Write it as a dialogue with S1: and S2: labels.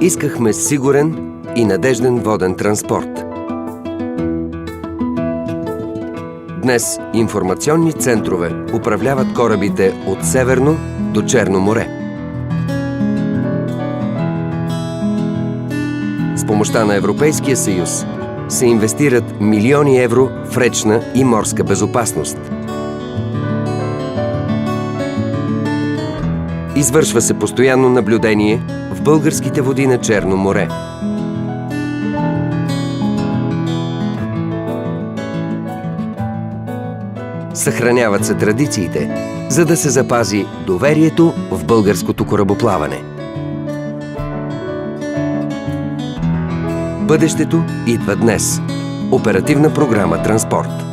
S1: Искахме сигурен и надежден воден транспорт. Днес информационни центрове управляват корабите от Северно до Черно море. С помощта на Европейския съюз се инвестират милиони евро в речна и морска безопасност. Извършва се постоянно наблюдение в българските води на Черно море. Съхраняват се традициите, за да се запази доверието в българското корабоплаване. Бъдещето идва днес. Оперативна програма «Транспорт».